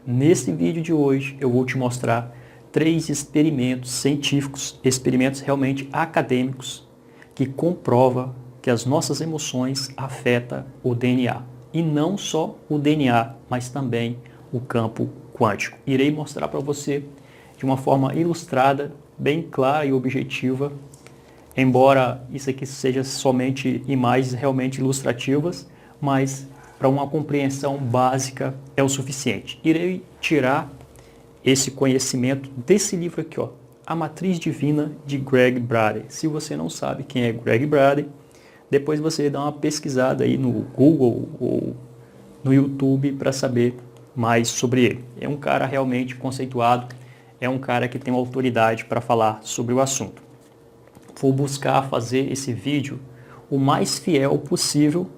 Nesse vídeo de hoje eu vou te mostrar 3 experimentos científicos, experimentos realmente acadêmicos, que comprovam que as nossas emoções afetam o DNA. E não só o DNA, mas também o campo quântico. Irei mostrar para você de uma forma ilustrada, bem clara e objetiva, embora isso aqui seja somente imagens realmente ilustrativas, mas para uma compreensão básica é o suficiente. Irei tirar esse conhecimento desse livro aqui, ó, A Matriz Divina, de Greg Braden. Se você não sabe quem é Greg Braden, depois você dá uma pesquisada aí no Google ou no YouTube para saber mais sobre ele. É um cara realmente conceituado, é um cara que tem autoridade para falar sobre o assunto. Vou buscar fazer esse vídeo o mais fiel possível,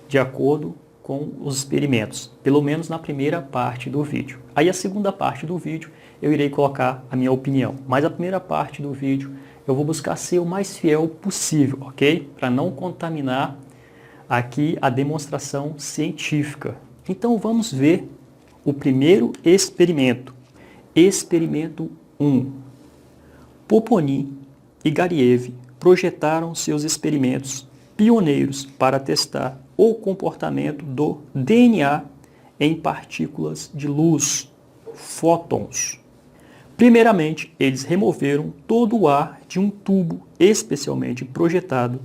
de acordo com os experimentos, pelo menos na primeira parte do vídeo. Aí a segunda parte do vídeo eu irei colocar a minha opinião, mas a primeira parte do vídeo eu vou buscar ser o mais fiel possível, ok? Para não contaminar aqui a demonstração científica. Então vamos ver o primeiro experimento. Experimento 1. Poponin e Gariev projetaram seus experimentos pioneiros para testar o comportamento do DNA em partículas de luz, fótons. Primeiramente, eles removeram todo o ar de um tubo especialmente projetado,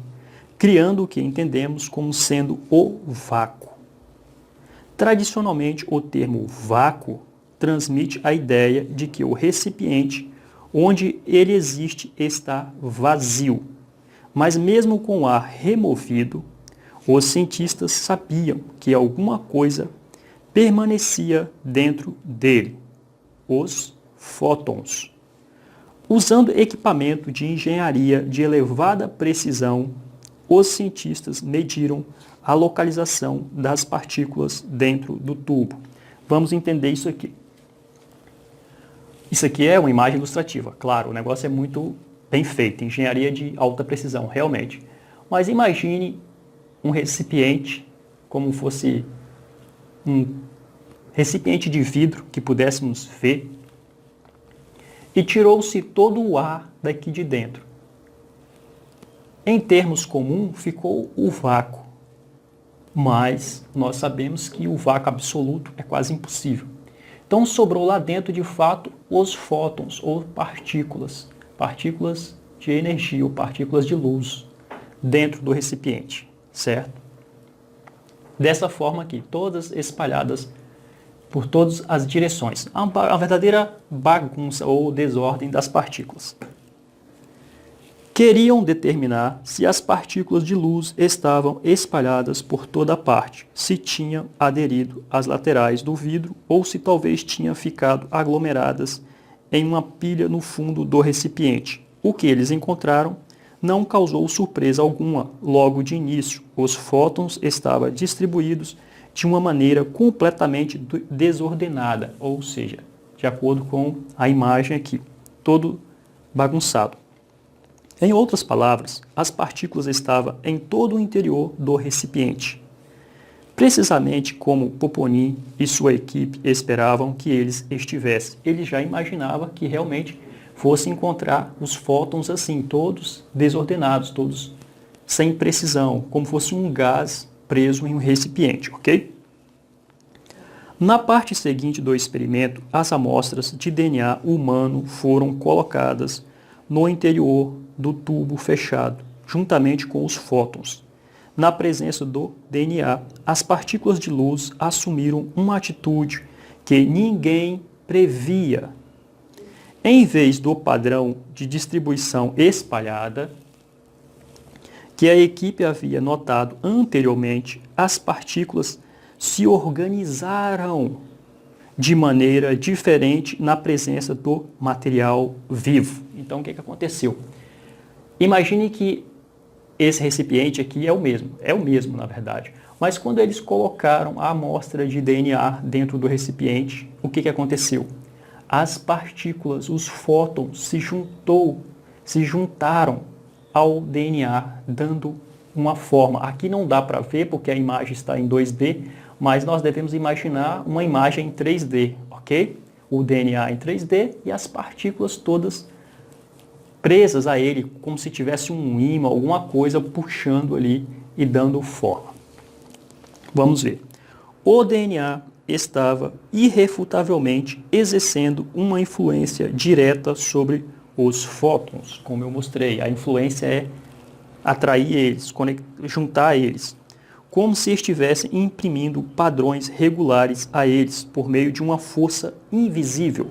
criando o que entendemos como sendo o vácuo. Tradicionalmente, o termo vácuo transmite a ideia de que o recipiente onde ele existe está vazio. Mas mesmo com o ar removido, os cientistas sabiam que alguma coisa permanecia dentro dele, os fótons. Usando equipamento de engenharia de elevada precisão, os cientistas mediram a localização das partículas dentro do tubo. Vamos entender isso aqui. Isso aqui é uma imagem ilustrativa, claro, o negócio é muito bem feito, engenharia de alta precisão, realmente. Mas imagine um recipiente, como fosse um recipiente de vidro que pudéssemos ver, e tirou-se todo o ar daqui de dentro. Em termos comuns, ficou o vácuo, mas nós sabemos que o vácuo absoluto é quase impossível. Então sobrou lá dentro, de fato, os fótons, ou partículas de energia, ou partículas de luz, dentro do recipiente, certo? Dessa forma aqui, todas espalhadas por todas as direções. A verdadeira bagunça ou desordem das partículas. Queriam determinar se as partículas de luz estavam espalhadas por toda parte, se tinham aderido às laterais do vidro ou se talvez tinham ficado aglomeradas em uma pilha no fundo do recipiente. O que eles encontraram não causou surpresa alguma. Logo de início, os fótons estavam distribuídos de uma maneira completamente desordenada, ou seja, de acordo com a imagem aqui, todo bagunçado. Em outras palavras, as partículas estavam em todo o interior do recipiente, precisamente como Poponin e sua equipe esperavam que eles estivessem. Ele já imaginava que realmente fosse encontrar os fótons assim, todos desordenados, todos sem precisão, como fosse um gás preso em um recipiente, ok? Na parte seguinte do experimento, as amostras de DNA humano foram colocadas no interior do tubo fechado, juntamente com os fótons. Na presença do DNA, as partículas de luz assumiram uma atitude que ninguém previa. Em vez do padrão de distribuição espalhada, que a equipe havia notado anteriormente, as partículas se organizaram de maneira diferente na presença do material vivo. Então, o que aconteceu? Imagine que esse recipiente aqui é o mesmo na verdade. Mas quando eles colocaram a amostra de DNA dentro do recipiente, o que aconteceu? As partículas, os fótons, se juntaram ao DNA, dando uma forma. Aqui não dá para ver porque a imagem está em 2D, mas nós devemos imaginar uma imagem em 3D, ok? ok? O DNA em 3D e as partículas todas presas a ele, como se tivesse um ímã, alguma coisa puxando ali e dando forma. Vamos ver. O DNA estava irrefutavelmente exercendo uma influência direta sobre os fótons, como eu mostrei. A influência é atrair eles, juntar eles, como se estivessem imprimindo padrões regulares a eles por meio de uma força invisível.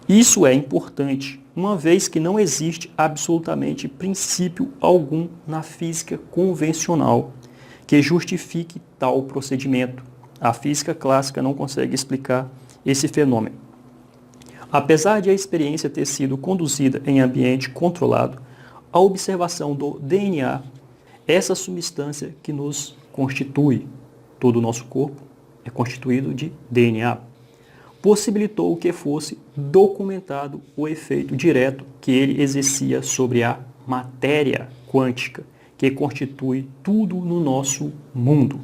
Isso é importante, uma vez que não existe absolutamente princípio algum na física convencional que justifique tal procedimento. A física clássica não consegue explicar esse fenômeno. Apesar de a experiência ter sido conduzida em ambiente controlado, a observação do DNA, essa substância que nos constitui, todo o nosso corpo é constituído de DNA, possibilitou que fosse documentado o efeito direto que ele exercia sobre a matéria quântica, que constitui tudo no nosso mundo.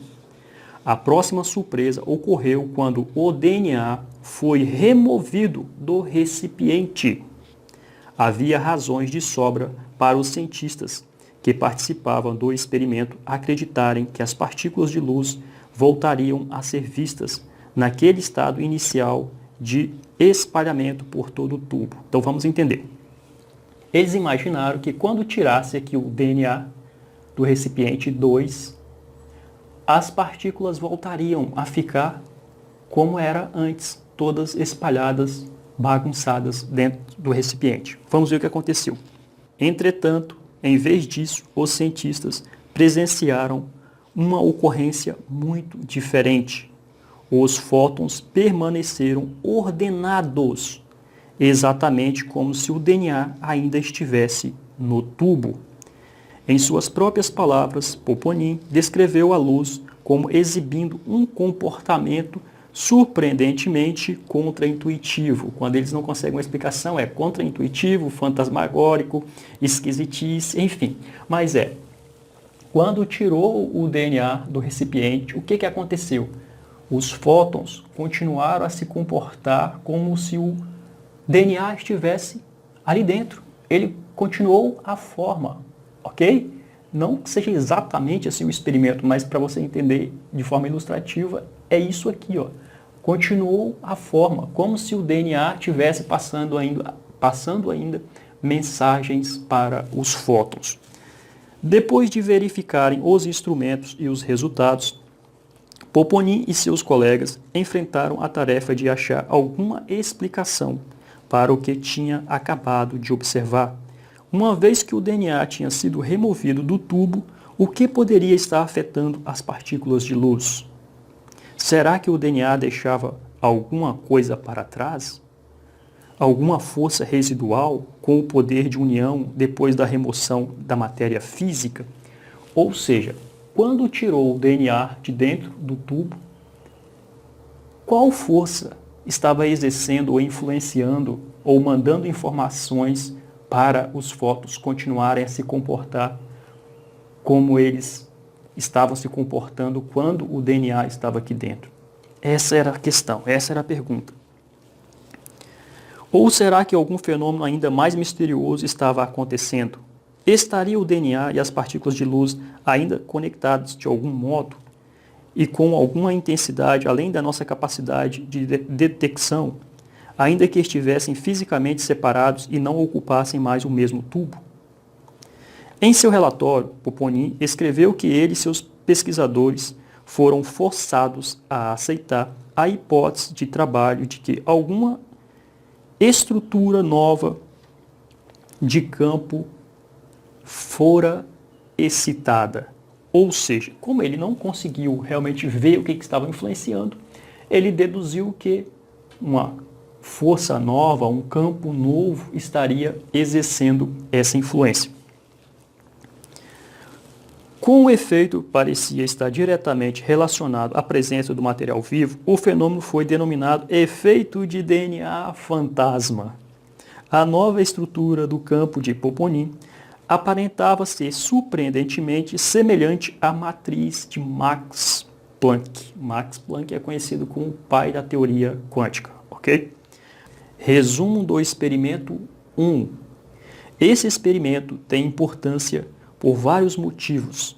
A próxima surpresa ocorreu quando o DNA foi removido do recipiente. Havia razões de sobra para os cientistas que participavam do experimento acreditarem que as partículas de luz voltariam a ser vistas naquele estado inicial de espalhamento por todo o tubo. Então vamos entender. Eles imaginaram que quando tirasse aqui o DNA do recipiente 2, as partículas voltariam a ficar como era antes, todas espalhadas, bagunçadas dentro do recipiente. Vamos ver o que aconteceu. Entretanto, em vez disso, os cientistas presenciaram uma ocorrência muito diferente. Os fótons permaneceram ordenados, exatamente como se o DNA ainda estivesse no tubo. Em suas próprias palavras, Poponin descreveu a luz como exibindo um comportamento surpreendentemente contraintuitivo. Quando eles não conseguem uma explicação, é contraintuitivo, fantasmagórico, esquisitice, enfim. Mas quando tirou o DNA do recipiente, o que aconteceu? Os fótons continuaram a se comportar como se o DNA estivesse ali dentro. Ele continuou a forma, ok? Não que seja exatamente assim o experimento, mas para você entender de forma ilustrativa, é isso aqui, ó. Continuou a forma, como se o DNA estivesse passando ainda mensagens para os fótons. Depois de verificarem os instrumentos e os resultados, Poponin e seus colegas enfrentaram a tarefa de achar alguma explicação para o que tinha acabado de observar. Uma vez que o DNA tinha sido removido do tubo, o que poderia estar afetando as partículas de luz? Será que o DNA deixava alguma coisa para trás? Alguma força residual com o poder de união depois da remoção da matéria física? Ou seja, quando tirou o DNA de dentro do tubo, qual força estava exercendo ou influenciando ou mandando informações para os fótons continuarem a se comportar como eles estavam se comportando quando o DNA estava aqui dentro? Essa era a questão, essa era a pergunta. Ou será que algum fenômeno ainda mais misterioso estava acontecendo? Estaria o DNA e as partículas de luz ainda conectados de algum modo e com alguma intensidade além da nossa capacidade de detecção, ainda que estivessem fisicamente separados e não ocupassem mais o mesmo tubo? Em seu relatório, Poponin escreveu que ele e seus pesquisadores foram forçados a aceitar a hipótese de trabalho de que alguma estrutura nova de campo fora excitada. Ou seja, como ele não conseguiu realmente ver o que estava influenciando, ele deduziu que uma força nova, um campo novo estaria exercendo essa influência. Com o efeito parecia estar diretamente relacionado à presença do material vivo, o fenômeno foi denominado efeito de DNA fantasma. A nova estrutura do campo de Poponin aparentava ser surpreendentemente semelhante à matriz de Max Planck. Max Planck é conhecido como o pai da teoria quântica, ok? ok? Resumo do experimento 1. Esse experimento tem importância por vários motivos.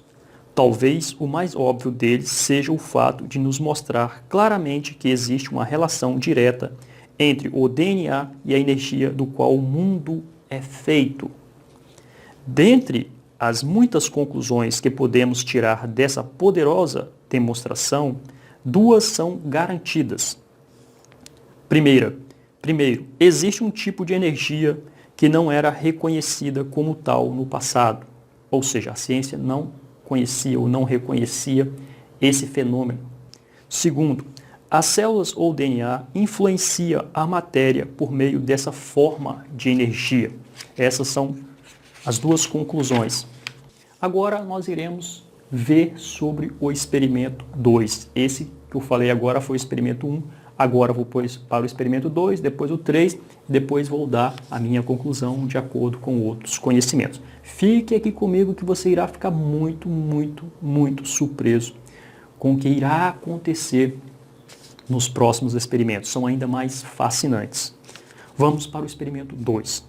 Talvez o mais óbvio deles seja o fato de nos mostrar claramente que existe uma relação direta entre o DNA e a energia do qual o mundo é feito. Dentre as muitas conclusões que podemos tirar dessa poderosa demonstração, duas são garantidas. Primeiro, existe um tipo de energia que não era reconhecida como tal no passado, ou seja, a ciência não conhecia ou não reconhecia esse fenômeno. Segundo, as células ou DNA influencia a matéria por meio dessa forma de energia. Essas são as duas conclusões. Agora nós iremos ver sobre o experimento 2. Esse que eu falei agora foi o experimento 1. Agora vou para o experimento 2, depois o 3, depois vou dar a minha conclusão de acordo com outros conhecimentos. Fique aqui comigo que você irá ficar muito, muito, muito surpreso com o que irá acontecer nos próximos experimentos. São ainda mais fascinantes. Vamos para o experimento 2.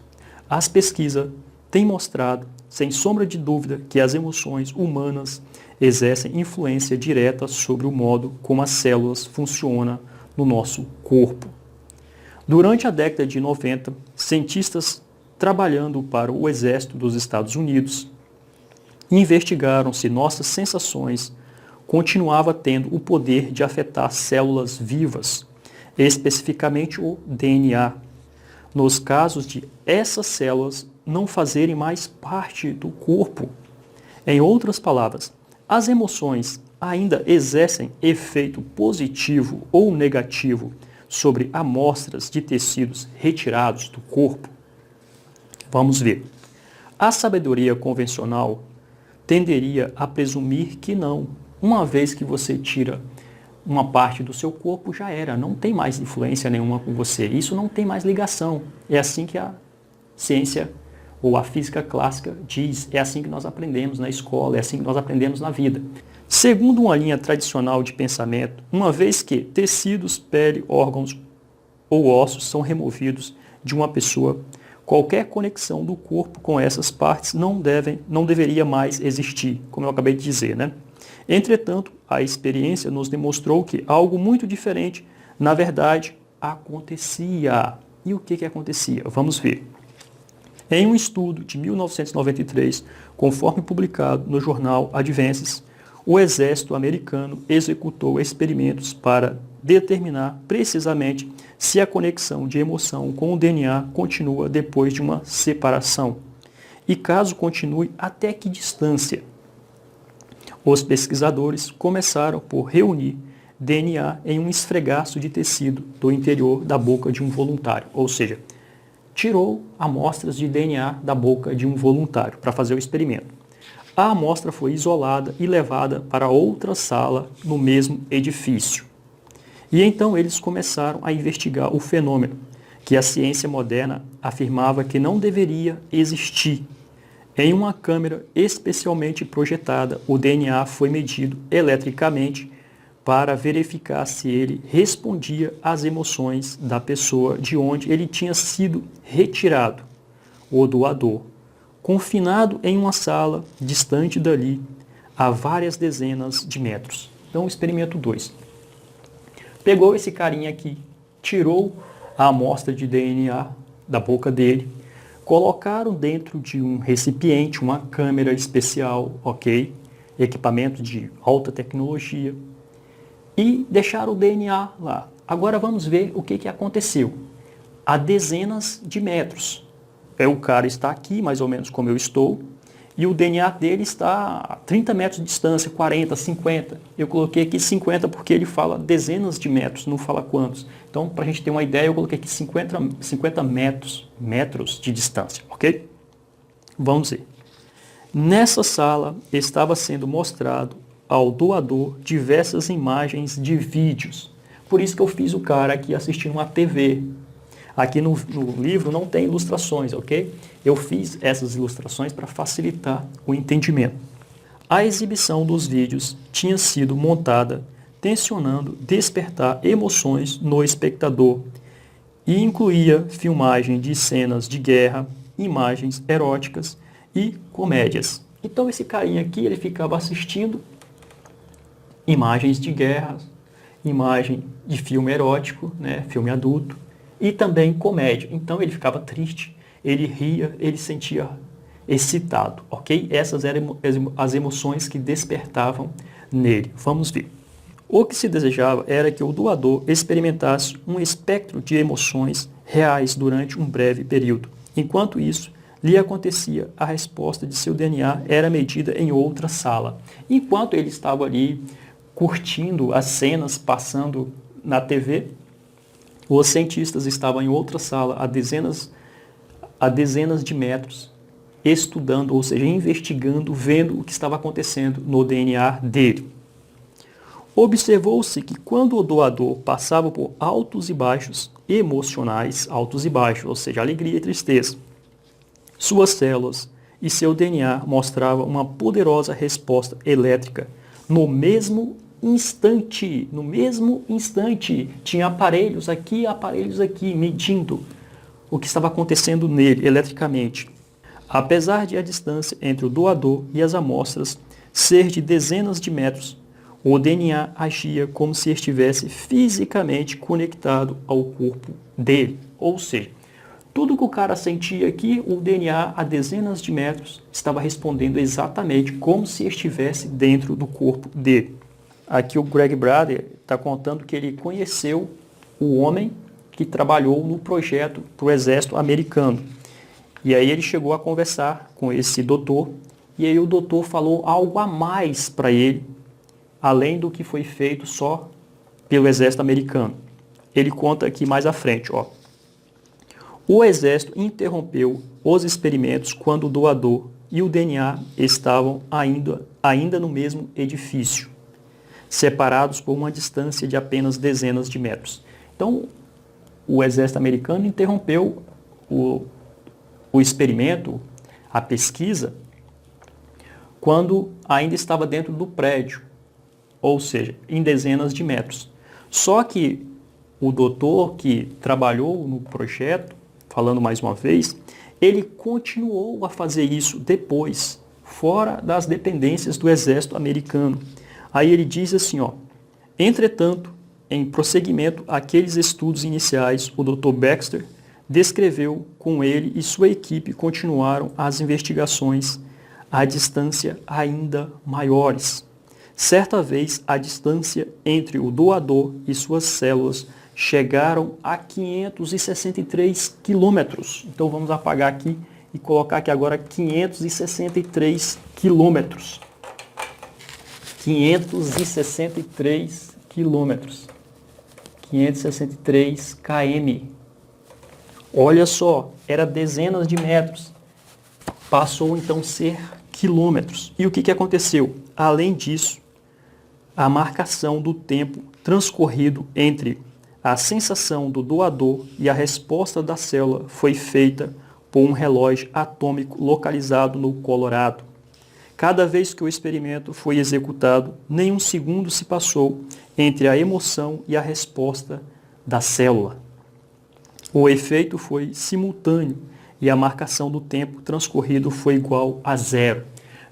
As pesquisas têm mostrado, sem sombra de dúvida, que as emoções humanas exercem influência direta sobre o modo como as células funcionam no nosso corpo. Durante a década de 90, cientistas trabalhando para o Exército dos Estados Unidos investigaram se nossas sensações continuavam tendo o poder de afetar células vivas, especificamente o DNA, nos casos de essas células não fazerem mais parte do corpo. Em outras palavras, as emoções ainda exercem efeito positivo ou negativo sobre amostras de tecidos retirados do corpo? Vamos ver. A sabedoria convencional tenderia a presumir que não. Uma vez que você tira uma parte do seu corpo, já era, não tem mais influência nenhuma com você. Isso não tem mais ligação. É assim que a ciência ou a física clássica diz, é assim que nós aprendemos na escola, é assim que nós aprendemos na vida. Segundo uma linha tradicional de pensamento, uma vez que tecidos, pele, órgãos ou ossos são removidos de uma pessoa, qualquer conexão do corpo com essas partes não deveria mais existir, como eu acabei de dizer, né? Entretanto, a experiência nos demonstrou que algo muito diferente, na verdade, acontecia. E o que acontecia? Vamos ver. Em um estudo de 1993, conforme publicado no jornal Advances, o exército americano executou experimentos para determinar precisamente se a conexão de emoção com o DNA continua depois de uma separação. E caso continue, até que distância? Os pesquisadores começaram por reunir DNA em um esfregaço de tecido do interior da boca de um voluntário, ou seja, tirou amostras de DNA da boca de um voluntário para fazer o experimento. A amostra foi isolada e levada para outra sala no mesmo edifício. E então eles começaram a investigar o fenômeno que a ciência moderna afirmava que não deveria existir. Em uma câmera especialmente projetada, o DNA foi medido eletricamente para verificar se ele respondia às emoções da pessoa de onde ele tinha sido retirado, o doador, confinado em uma sala distante dali a várias dezenas de metros. Então, experimento 2. Pegou esse carinha aqui, tirou a amostra de DNA da boca dele, colocaram dentro de um recipiente, uma câmera especial, ok? Equipamento de alta tecnologia, e deixaram o DNA lá. Agora vamos ver o que aconteceu. A dezenas de metros. O cara está aqui, mais ou menos como eu estou, e o DNA dele está a 30 metros de distância, 40, 50. Eu coloquei aqui 50 porque ele fala dezenas de metros, não fala quantos. Então, para a gente ter uma ideia, eu coloquei aqui 50 metros de distância, ok? Vamos ver. Nessa sala estava sendo mostrado ao doador diversas imagens de vídeos. Por isso que eu fiz o cara aqui assistindo uma TV. Aqui no livro não tem ilustrações, ok? Eu fiz essas ilustrações para facilitar o entendimento. A exibição dos vídeos tinha sido montada tensionando despertar emoções no espectador e incluía filmagem de cenas de guerra, imagens eróticas e comédias. Então esse carinha aqui, ele ficava assistindo imagens de guerra, imagem de filme erótico, né, filme adulto, e também comédia. Então ele ficava triste, ele ria, ele sentia excitado, ok? Essas eram as emoções que despertavam nele. Vamos ver. O que se desejava era que o doador experimentasse um espectro de emoções reais durante um breve período. Enquanto isso lhe acontecia, a resposta de seu DNA era medida em outra sala. Enquanto ele estava ali curtindo as cenas passando na TV, os cientistas estavam em outra sala a dezenas de metros, estudando, ou seja, investigando, vendo o que estava acontecendo no DNA dele. Observou-se que quando o doador passava por altos e baixos emocionais, altos e baixos, ou seja, alegria e tristeza, suas células e seu DNA mostravam uma poderosa resposta elétrica no mesmo instante. No mesmo instante, tinha aparelhos aqui, medindo o que estava acontecendo nele eletricamente. Apesar de a distância entre o doador e as amostras ser de dezenas de metros, o DNA agia como se estivesse fisicamente conectado ao corpo dele. Ou seja, tudo que o cara sentia aqui, o DNA a dezenas de metros estava respondendo exatamente como se estivesse dentro do corpo dele. Aqui o Greg Braden está contando que ele conheceu o homem que trabalhou no projeto para o exército americano. E aí ele chegou a conversar com esse doutor, e aí o doutor falou algo a mais para ele, além do que foi feito só pelo exército americano. Ele conta aqui mais à frente, ó. O exército interrompeu os experimentos quando o doador e o DNA estavam ainda no mesmo edifício, separados por uma distância de apenas dezenas de metros. Então, o exército americano interrompeu o experimento, a pesquisa, quando ainda estava dentro do prédio, ou seja, em dezenas de metros. Só que o doutor que trabalhou no projeto, falando mais uma vez, ele continuou a fazer isso depois, fora das dependências do exército americano. Aí ele diz assim, ó, entretanto, em prosseguimento àqueles estudos iniciais, o Dr. Baxter descreveu com ele e sua equipe continuaram as investigações a distância ainda maiores. Certa vez, a distância entre o doador e suas células chegaram a 563 quilômetros. Então vamos apagar aqui e colocar aqui agora 563 quilômetros. 563 quilômetros. 563 km. Olha só, era dezenas de metros. Passou então a ser quilômetros. E o que aconteceu? Além disso, a marcação do tempo transcorrido entre a sensação do doador e a resposta da célula foi feita por um relógio atômico localizado no Colorado. Cada vez que o experimento foi executado, nenhum segundo se passou entre a emoção e a resposta da célula. O efeito foi simultâneo e a marcação do tempo transcorrido foi igual a zero.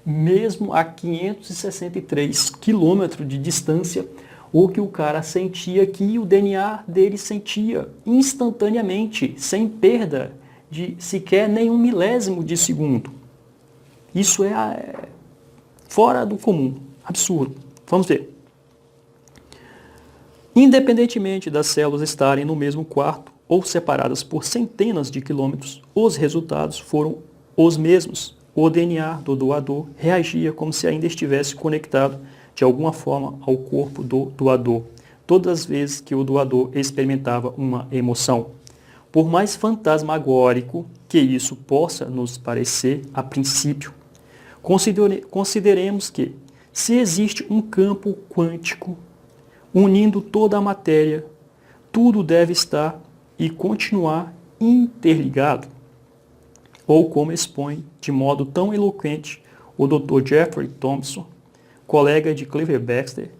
Mesmo a 563 quilômetros de distância, o que o cara sentia aqui, o DNA dele sentia instantaneamente, sem perda de sequer nenhum milésimo de segundo. Isso é fora do comum, absurdo. Vamos ver. Independentemente das células estarem no mesmo quarto ou separadas por centenas de quilômetros, os resultados foram os mesmos. O DNA do doador reagia como se ainda estivesse conectado de alguma forma ao corpo do doador, todas as vezes que o doador experimentava uma emoção. Por mais fantasmagórico que isso possa nos parecer a princípio, consideremos que, se existe um campo quântico unindo toda a matéria, tudo deve estar e continuar interligado. Ou como expõe de modo tão eloquente o Dr. Jeffrey Thompson, colega de Clive Baxter,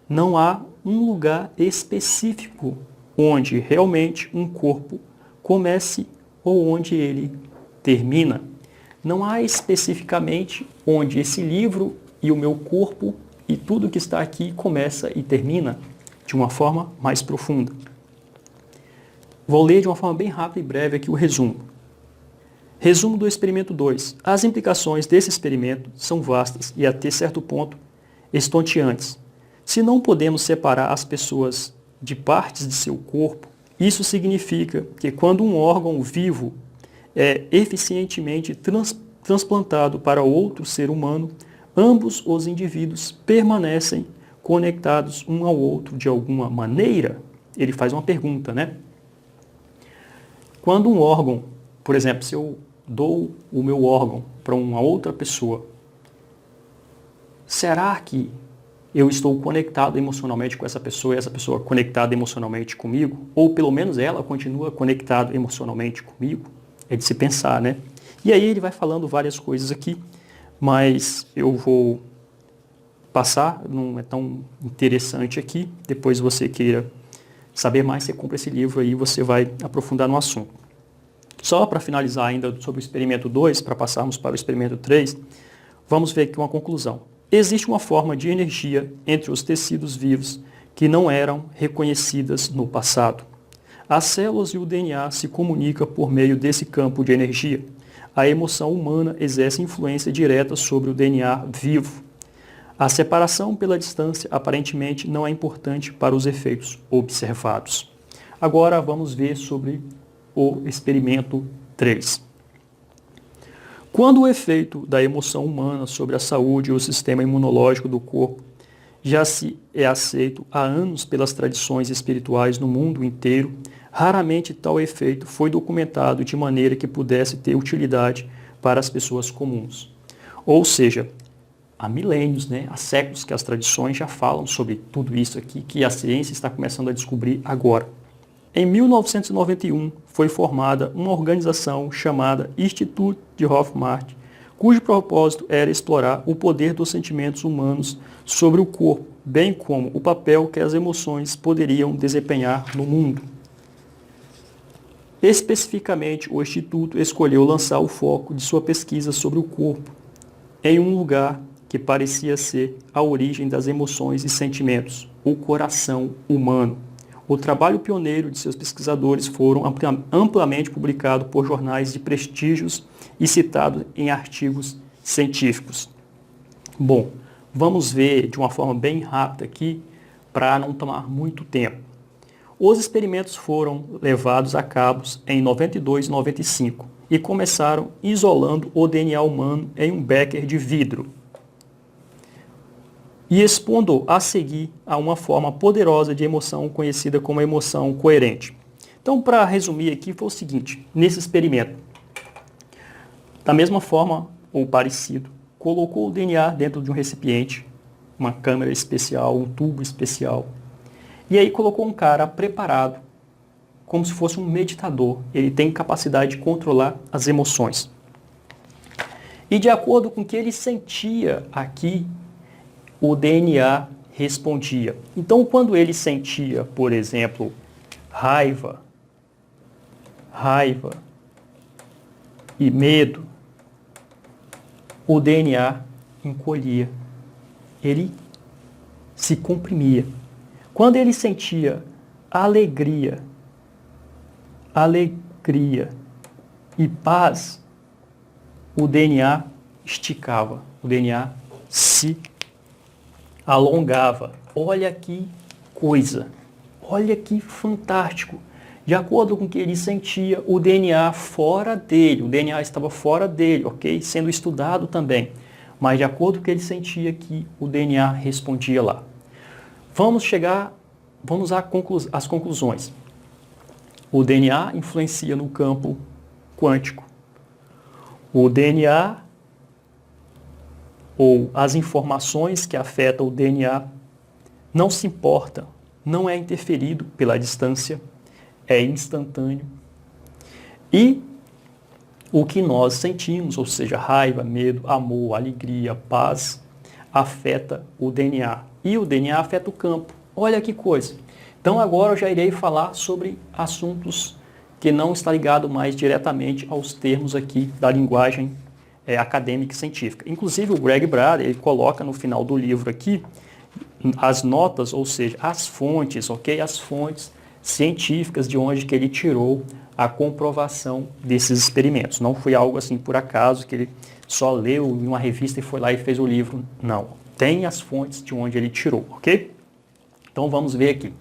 não há um lugar específico onde realmente um corpo comece ou onde ele termina. Não há especificamente onde esse livro e o meu corpo e tudo que está aqui começa e termina de uma forma mais profunda. Vou ler de uma forma bem rápida e breve aqui o resumo. Resumo do experimento 2. As implicações desse experimento são vastas e, até certo ponto, estonteantes. Se não podemos separar as pessoas de partes de seu corpo, isso significa que quando um órgão vivo é eficientemente transplantado para outro ser humano, ambos os indivíduos permanecem conectados um ao outro de alguma maneira? Ele faz uma pergunta, né? Quando um órgão, por exemplo, se eu dou o meu órgão para uma outra pessoa, será que eu estou conectado emocionalmente com essa pessoa e essa pessoa conectada emocionalmente comigo? Ou pelo menos ela continua conectada emocionalmente comigo? É de se pensar, né? E aí ele vai falando várias coisas aqui, mas eu vou passar, não é tão interessante aqui. Depois você queira saber mais, você compra esse livro aí e você vai aprofundar no assunto. Só para finalizar ainda sobre o experimento 2, para passarmos para o experimento 3, vamos ver aqui uma conclusão. Existe uma forma de energia entre os tecidos vivos que não eram reconhecidas no passado. As células e o DNA se comunicam por meio desse campo de energia. A emoção humana exerce influência direta sobre o DNA vivo. A separação pela distância aparentemente não é importante para os efeitos observados. Agora vamos ver sobre o experimento 3. Quando o efeito da emoção humana sobre a saúde e o sistema imunológico do corpo já se é aceito há anos pelas tradições espirituais no mundo inteiro, raramente tal efeito foi documentado de maneira que pudesse ter utilidade para as pessoas comuns. Ou seja, há milênios, né, há séculos que as tradições já falam sobre tudo isso aqui, que a ciência está começando a descobrir agora. Em 1991, foi formada uma organização chamada Institut de Hofmart, cujo propósito era explorar o poder dos sentimentos humanos sobre o corpo, bem como o papel que as emoções poderiam desempenhar no mundo. Especificamente, o Instituto escolheu lançar o foco de sua pesquisa sobre o corpo em um lugar que parecia ser a origem das emoções e sentimentos, o coração humano. O trabalho pioneiro de seus pesquisadores foram amplamente publicado por jornais de prestígios e citado em artigos científicos. Bom, vamos ver de uma forma bem rápida aqui, para não tomar muito tempo. Os experimentos foram levados a cabo em 92 e 95 e começaram isolando o DNA humano em um becker de vidro e expondo a seguir a uma forma poderosa de emoção conhecida como emoção coerente. Então, para resumir aqui, foi o seguinte, nesse experimento, da mesma forma, ou parecido, colocou o DNA dentro de um recipiente, uma câmera especial, um tubo especial, e aí colocou um cara preparado, como se fosse um meditador. Ele tem capacidade de controlar as emoções. E de acordo com o que ele sentia aqui, o DNA respondia. Então, quando ele sentia, por exemplo, raiva e medo, o DNA encolhia. Ele se comprimia. Quando ele sentia alegria e paz, o DNA esticava, o DNA se alongava. Olha que coisa, olha que fantástico. De acordo com o que ele sentia, o DNA fora dele, o DNA estava fora dele, ok? Sendo estudado também. Mas de acordo com o que ele sentia aqui, o DNA respondia lá. Vamos às conclusões. O DNA influencia no campo quântico. O DNA, ou as informações que afetam o DNA, não se importa, não é interferido pela distância, é instantâneo. E o que nós sentimos, ou seja, raiva, medo, amor, alegria, paz, afeta o DNA. E o DNA afeta o campo. Olha que coisa. Então agora eu já irei falar sobre assuntos que não está ligado mais diretamente aos termos aqui da linguagem acadêmica e científica. Inclusive, o Greg Braden, ele coloca no final do livro aqui as notas, ou seja, as fontes, ok? As fontes científicas de onde que ele tirou a comprovação desses experimentos. Não foi algo assim por acaso, que ele só leu em uma revista e foi lá e fez o livro. Não. Tem as fontes de onde ele tirou, ok? Então vamos ver aqui.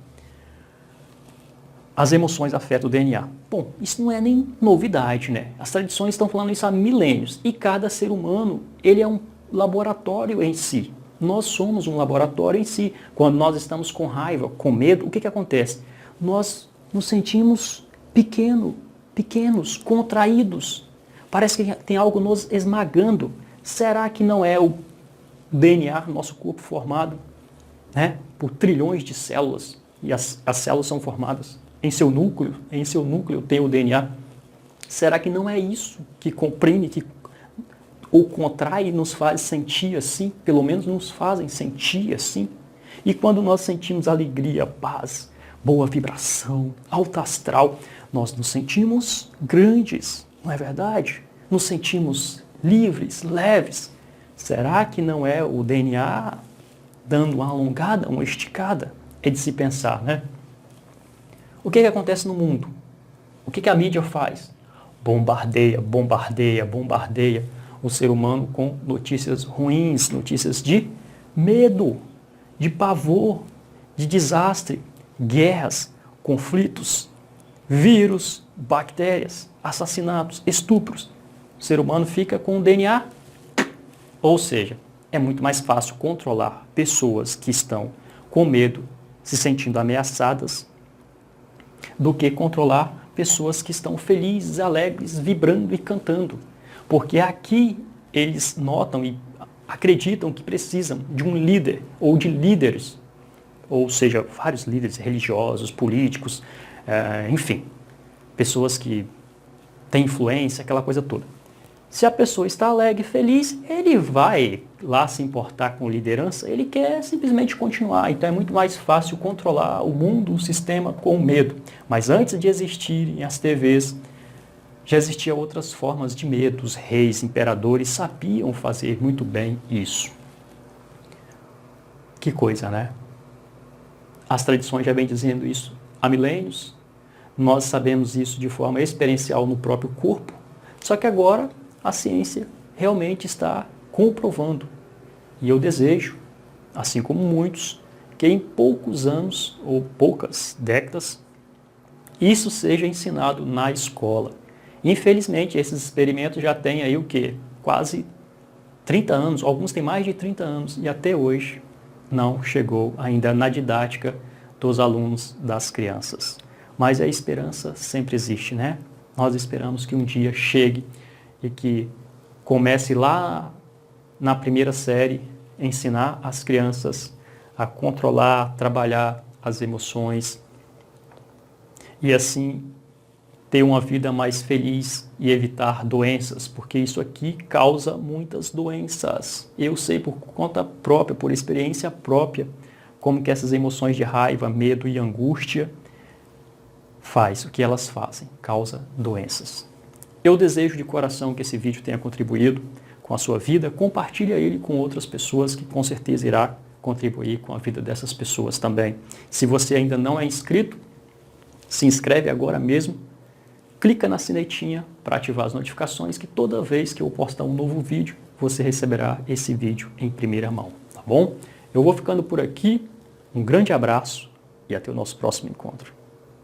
As emoções afetam o DNA. Bom, isso não é nem novidade, né? As tradições estão falando isso há milênios. E cada ser humano, ele é um laboratório em si. Nós somos um laboratório em si. Quando nós estamos com raiva, com medo, o que acontece? Nós nos sentimos pequenos, contraídos. Parece que tem algo nos esmagando. Será que não é o DNA, nosso corpo formado, né, por trilhões de células? E as células são formadas em seu núcleo tem o DNA. Será que não é isso que comprime, ou contrai e nos faz sentir assim? Pelo menos nos fazem sentir assim. E quando nós sentimos alegria, paz, boa vibração, alta astral, nós nos sentimos grandes, não é verdade? Nos sentimos livres, leves. Será que não é o DNA dando uma alongada, uma esticada? É de se pensar, né? O que acontece no mundo? O que a mídia faz? Bombardeia o ser humano com notícias ruins, notícias de medo, de pavor, de desastre, guerras, conflitos, vírus, bactérias, assassinatos, estupros. O ser humano fica com o DNA. Ou seja, é muito mais fácil controlar pessoas que estão com medo, se sentindo ameaçadas, do que controlar pessoas que estão felizes, alegres, vibrando e cantando. Porque aqui eles notam e acreditam que precisam de um líder ou de líderes, ou seja, vários líderes religiosos, políticos, enfim, pessoas que têm influência, aquela coisa toda. Se a pessoa está alegre e feliz, ele vai lá se importar com liderança, ele quer simplesmente continuar. Então é muito mais fácil controlar o mundo, o sistema com medo. Mas antes de existirem as TVs, já existiam outras formas de medo. Os reis, imperadores sabiam fazer muito bem isso. Que coisa, né? As tradições já vêm dizendo isso há milênios. Nós sabemos isso de forma experiencial no próprio corpo. Só que agora a ciência realmente está comprovando. E eu desejo, assim como muitos, que em poucos anos ou poucas décadas, isso seja ensinado na escola. Infelizmente, esses experimentos já têm aí o quê? Quase 30 anos, alguns têm mais de 30 anos, e até hoje não chegou ainda na didática dos alunos, das crianças. Mas a esperança sempre existe, né? Nós esperamos que um dia chegue e que comece lá na primeira série ensinar as crianças a controlar, trabalhar as emoções e assim ter uma vida mais feliz e evitar doenças, porque isso aqui causa muitas doenças. Eu sei por conta própria, por experiência própria, como que essas emoções de raiva, medo e angústia faz o que elas fazem, causa doenças. Eu desejo de coração que esse vídeo tenha contribuído com a sua vida. Compartilhe ele com outras pessoas que com certeza irá contribuir com a vida dessas pessoas também. Se você ainda não é inscrito, se inscreve agora mesmo. Clica na sinetinha para ativar as notificações, que toda vez que eu postar um novo vídeo, você receberá esse vídeo em primeira mão, tá bom? Eu vou ficando por aqui. Um grande abraço e até o nosso próximo encontro.